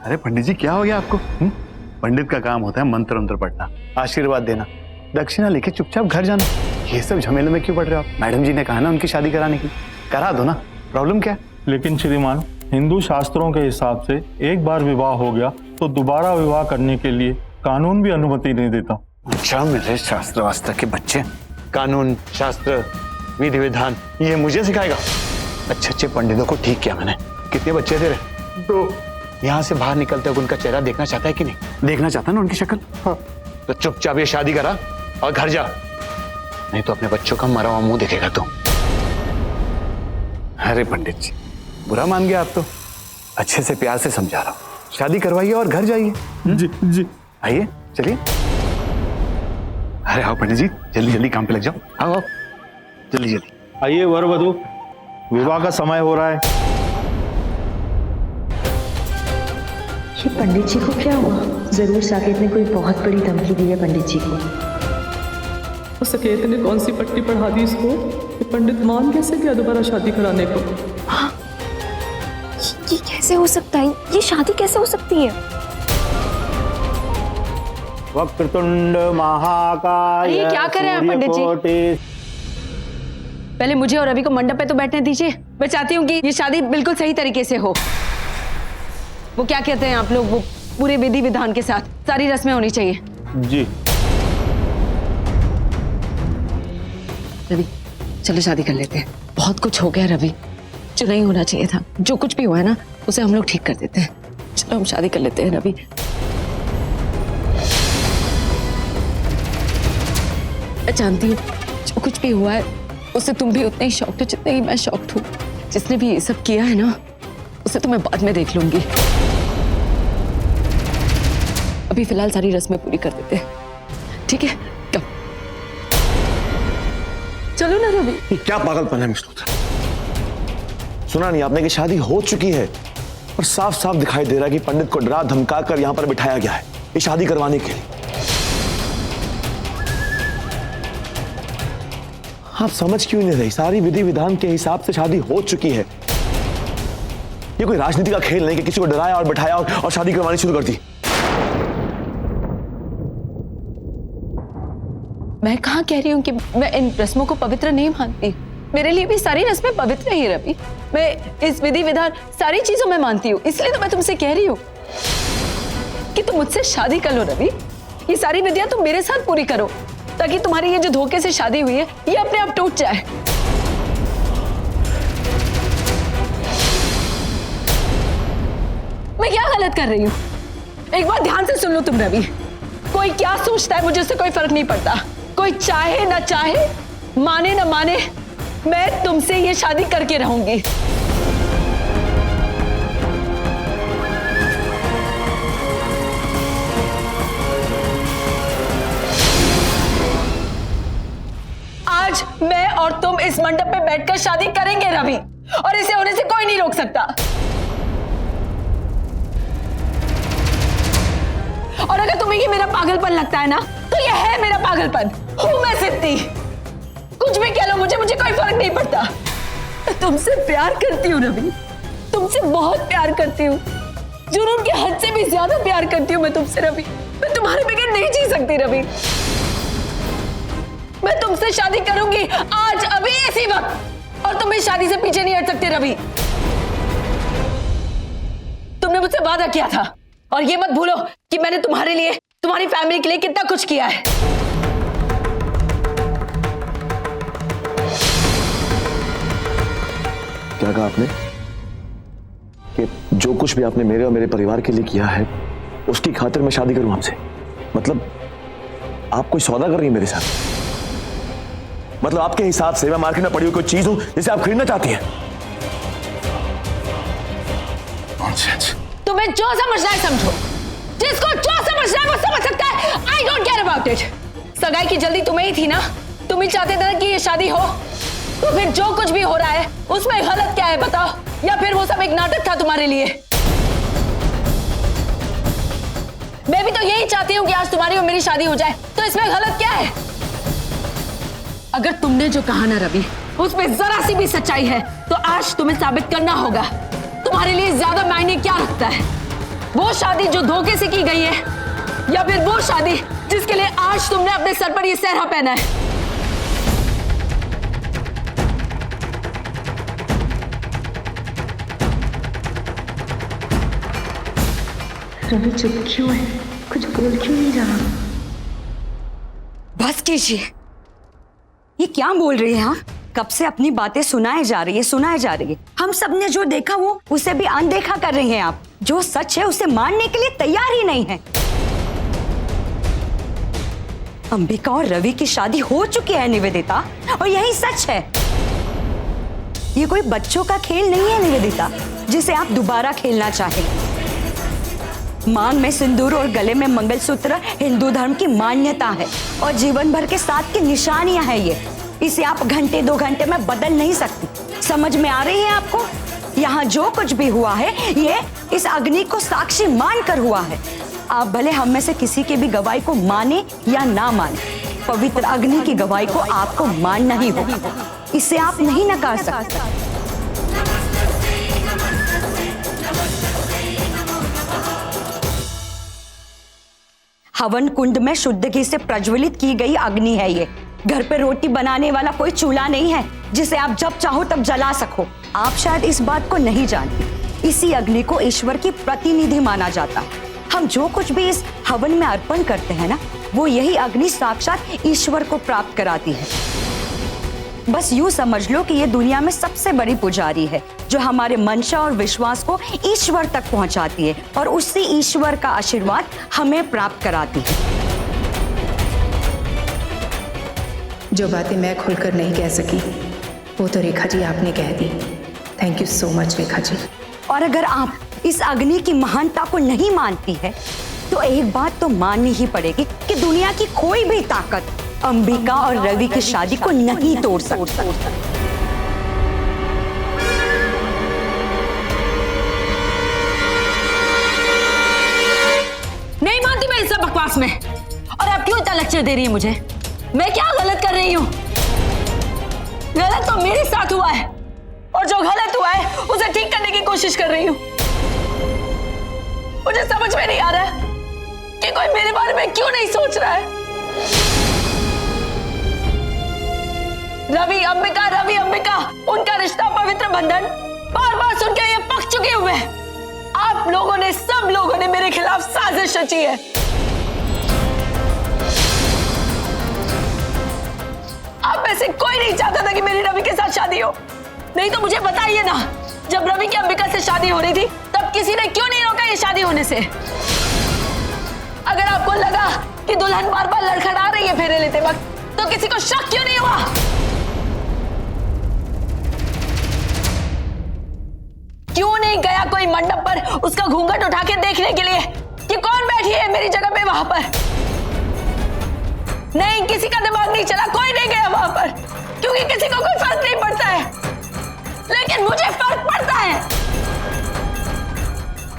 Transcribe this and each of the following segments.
अरे पंडित जी क्या हो गया आपको? पंडित का काम होता है मंत्र मंत्र पढ़ना, आशीर्वाद देना, दक्षिणा लेके चुपचाप घर जाना। ये सब झमेले में क्यों पड़ रहे हो आप? मैडम जी ने कहा ना उनकी शादी कराने की, करा दो ना, प्रॉब्लम क्या है? लेकिन श्रीमान, हिंदू शास्त्रों के हिसाब से एक बार विवाह हो गया तो दोबारा विवाह करने के लिए कानून भी अनुमति नहीं देता। अच्छा मेरे शास्त्र वास्त्र के बच्चे कानून शास्त्र विधि विधान ये मुझे सिखाएगा? अच्छे अच्छे पंडितों को ठीक किया मैंने। कितने बच्चे थे? 2। यहाँ से बाहर निकलते हुए उनका चेहरा देखना चाहता है कि नहीं? देखना चाहता ना उनकी शक्ल? हाँ। तो चुपचाप ये शादी करा और घर जा, नहीं तो अपने बच्चों का मरा हुआ मुंह देखेगा तू। अरे पंडित जी बुरा मान गया आप तो, अच्छे से प्यार से समझा रहा हूँ, शादी करवाइए और घर जाइए। जी जी आइए चलिए। अरे आओ पंडित जी जल्दी जल्दी काम पे लग जाओ, आओ आओ जल्दी जल्दी। आइए वर वधू, विवाह का समय हो रहा है। ये पंडित जी को क्या हुआ? जरूर साकेत ने कोई बहुत बड़ी धमकी दी है पंडित जी को। सकेत ने कौन सी पट्टी पढ़ा दी इसको? ये पंडित मान कैसे गया दोबारा शादी कराने को? हाँ, ये कैसे हो सकता है? ये शादी कैसे हो सकती है? वक्रतुंड महाकाय, ये क्या कर रहे हैं पंडित जी? पहले मुझे और रवि को मंडप पे तो बैठने दीजिए। मैं चाहती हूँ कि ये शादी बिल्कुल सही तरीके से हो। वो क्या कहते हैं आप लोग, वो पूरे विधि विधान के साथ सारी रस्में होनी चाहिए। जी रवि चलो शादी कर लेते हैं। बहुत कुछ हो गया रवि, जो नहीं होना चाहिए था। जो कुछ भी हुआ है ना उसे हम लोग ठीक कर देते हैं। चलो हम शादी कर लेते हैं रवि। मैं जानती हूँ जो कुछ भी हुआ है उससे तुम भी उतने ही शॉक्ड हो जितने ही मैं शॉक्ड हूँ। जिसने भी ये सब किया है ना उसे तो मैं बाद में देख लूंगी। अभी फिलहाल सारी रस्में पूरी कर देते हैं, ठीक है? कब? चलो ना रवि। क्या पागलपन है मिस्टर? सुना नहीं आपने कि शादी हो चुकी है और साफ साफ दिखाई दे रहा है कि पंडित को डरा धमका कर यहां पर बिठाया गया है ये शादी करवाने के लिए। आप समझ क्यों नहीं रही? सारी विधि विधान के हिसाब से शादी हो चुकी है। ये कोई राजनीति का खेल नहीं कि किसी को डराया और बिठाया और शादी करवानी शुरू कर दी। मैं कहाँ कह रही हूँ कि मैं इन रस्मों को पवित्र नहीं मानती। मेरे लिए भी सारी रस्में पवित्र ही रवि। मैं इस विधि विधान सारी चीजों में मानती हूँ, इसलिए तो मैं तुमसे कह रही हूँ कि तुम मुझसे शादी कर लो रवि। ये सारी विधियां तुम मेरे साथ पूरी करो ताकि तुम्हारी ये जो धोखे से शादी हुई है ये अपने आप टूट जाए। मैं क्या गलत कर रही हूँ? एक बार ध्यान से सुन लो तुम रवि। कोई क्या सोचता है मुझे उससे कोई फर्क नहीं पड़ता। कोई चाहे ना चाहे, माने ना माने, मैं तुमसे ये शादी करके रहूंगी। आज मैं और तुम इस मंडप पे बैठकर शादी करेंगे रवि, और इसे होने से कोई नहीं रोक सकता। और अगर तुम्हें ये मेरा पागलपन लगता है ना तो ये है मेरा पागलपन। हूं मैं सिद्धि, कुछ भी कह लो मुझे कोई फर्क नहीं पड़ता। मैं तुमसे प्यार करती हूँ रवि, तुमसे बहुत प्यार करती हूँ। जुनून के हद से भी ज्यादा प्यार करती हूँ मैं तुमसे रवि। मैं तुम्हारे बगैर नहीं जी सकती रवि। मैं तुमसे शादी करूंगी आज, अभी, इसी वक्त, और तुम इस शादी से पीछे नहीं हट सकते रवि। तुमने मुझसे वादा किया था, और ये मत भूलो कि मैंने तुम्हारे लिए, तुम्हारी फैमिली के लिए कितना कुछ किया है। क्या कहा आपने? कि जो कुछ भी आपने मेरे और मेरे परिवार के लिए किया है उसकी खातिर मैं शादी करूं आपसे? मतलब आप कोई सौदा कर रही हैं मेरे साथ? मतलब आपके हिसाब से मैं मार्केट में पड़ी हुई कोई चीज हूं जिसे आप खरीदना चाहती हैं? तुम्हें जो समझना है समझो, जिसको जो समझना है वो समझ सकता है। I don't care about it. सगाई की जल्दी तुम्हें ही थी ना, तुम ही चाहते थे ना कि ये शादी हो, तो फिर जो कुछ भी हो रहा है उसमें गलत क्या है बताओ? या फिर वो सब एक नाटक था तुम्हारे लिए? मैं भी तो यही चाहती हूँ कि आज तुम्हारी और मेरी शादी हो जाए, तो इसमें गलत क्या है? अगर तुमने जो कहा ना रवि उसमें जरा सी भी सच्चाई है तो आज तुम्हें साबित करना होगा तुम्हारे लिए ज्यादा मायने क्या रखता है। वो शादी जो धोखे से की गई है, या फिर वो शादी जिसके लिए आज तुमने अपने सर पर ये सेहरा पहना है? रवि चुप क्यों है? कुछ बोल क्यों नहीं रहा? बस कीजिए। ये क्या बोल रही है? हाँ, कब से अपनी बातें सुनाए जा रही है। हम सब ने जो देखा वो उसे भी अनदेखा कर रही हैं आप। जो सच है उसे मानने के लिए तैयार ही नहीं है। अंबिका और रवि की शादी हो चुकी है निवेदिता, और यही सच है। ये कोई बच्चों का खेल नहीं है निवेदिता, जिसे आप दोबारा खेलना चाहें। मांग में सिंदूर और गले में मंगलसूत्र हिंदू धर्म की मान्यता है और जीवन भर के साथ की निशानियां हैं ये। इसे आप घंटे 2 घंटे में बदल नहीं सकती। समझ में आ रही है आपको? यहाँ जो कुछ भी हुआ है ये इस अग्नि को साक्षी मानकर हुआ है। आप भले हम में से किसी के भी गवाही को माने या ना माने, पवित्र अग्नि की गवाही को आपको मानना ही होगा। इसे आप नहीं नकार सकते। हवन कुंड में शुद्ध घी से प्रज्वलित की गई अग्नि है ये। घर पे रोटी बनाने वाला कोई चूल्हा नहीं है जिसे आप जब चाहो तब जला सको। आप शायद इस बात को नहीं जानते। इसी अग्नि को ईश्वर की प्रतिनिधि माना जाता है। हम जो कुछ भी इस हवन में अर्पण करते हैं ना, वो यही अग्नि साक्षात ईश्वर को प्राप्त कराती है। बस यूं समझ लो कि ये दुनिया में सबसे बड़ी पुजारी है, जो हमारे मंशा और विश्वास को ईश्वर तक पहुंचाती है और उसी ईश्वर का आशीर्वाद हमें प्राप्त कराती है। जो बातें मैं खुलकर नहीं कह सकी वो तो रेखा जी आपने कह दी। Thank you so much Rekha ji. और अगर आप इस अग्नि की महानता को नहीं मानती है तो एक बात तो माननी ही पड़ेगी कि दुनिया की कोई भी ताकत अंबिका और रवि की शादी को नहीं तोड़ सकती। नहीं मानती मैं इस सब बकवास में। और आप क्यों इतना लेक्चर दे रही है मुझे? मैं क्या गलत कर रही हूँ? गलत तो मेरे साथ हुआ है, और जो गलत हुआ है उसे ठीक करने की कोशिश कर रही हूँ। मुझे समझ में नहीं आ रहा है कि कोई मेरे बारे में क्यों नहीं सोच रहा है। रवि अंबिका, उनका रिश्ता पवित्र बंधन बार बार सुन के ये पक चुके हुए हैं। आप लोगों ने, सब लोगों ने मेरे खिलाफ साजिश रची है। आप में से कोई नहीं चाहता था कि मेरी रवि के साथ शादी हो। नहीं तो मुझे बताइए ना, जब रवि की अंबिका से शादी हो रही थी तब किसी ने क्यों नहीं रोका ये शादी होने से? अगर आपको लगा कि दुल्हन बार बार लड़खड़ा रही है फेरे लेते वक्त, तो किसी को शक क्यों नहीं हुआ? क्यों नहीं गया कोई मंडप पर उसका घूंघट उठा के देखने के लिए कि कौन बैठी है मेरी जगह पे वहां पर? नहीं, किसी का दिमाग नहीं चला, कोई नहीं गया वहां पर, क्योंकि किसी को कोई फर्क नहीं पड़ता है। लेकिन मुझे फर्क पड़ता है,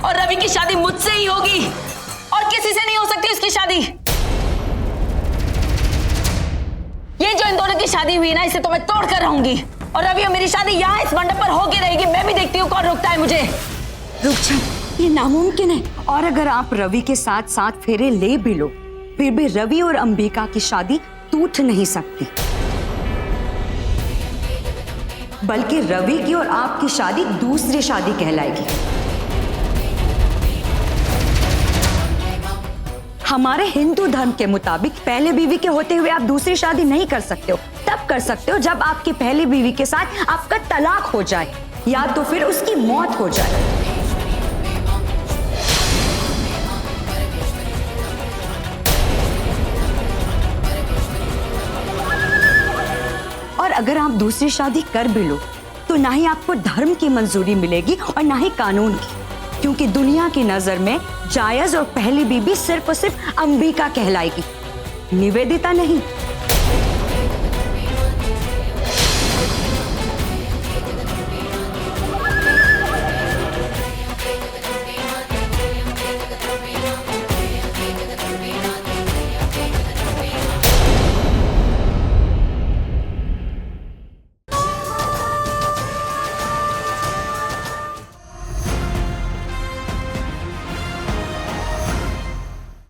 और रवि की शादी मुझसे ही होगी और किसी से नहीं हो सकती उसकी शादी। ये जो इन दोनों की शादी हुई ना, इसे तो मैं तोड़ कर रहूंगी, और रवि और मेरी शादी यहाँ इस मंडप पर होके रहेगी। मैं भी देखती हूँ कौन रोकता है मुझे। रुक जा, ये नामुमकिन है। और अगर आप रवि के साथ 7 फेरे ले भी लो, फिर भी रवि और अंबिका की शादी टूट नहीं सकती, बल्कि रवि की और आपकी शादी दूसरी शादी कहलाएगी। हमारे हिंदू धर्म के मुताबिक पहले बीवी के होते हुए आप दूसरी शादी नहीं कर सकते हो। तब कर सकते हो जब आपकी पहली बीवी के साथ आपका तलाक हो जाए या तो फिर उसकी मौत हो जाए। और अगर आप दूसरी शादी कर भी लो तो ना ही आपको धर्म की मंजूरी मिलेगी और ना ही कानून की, क्योंकि दुनिया की नजर में जायज और पहली बीबी सिर्फ और सिर्फ अंबिका कहलाएगी, निवेदिता नहीं।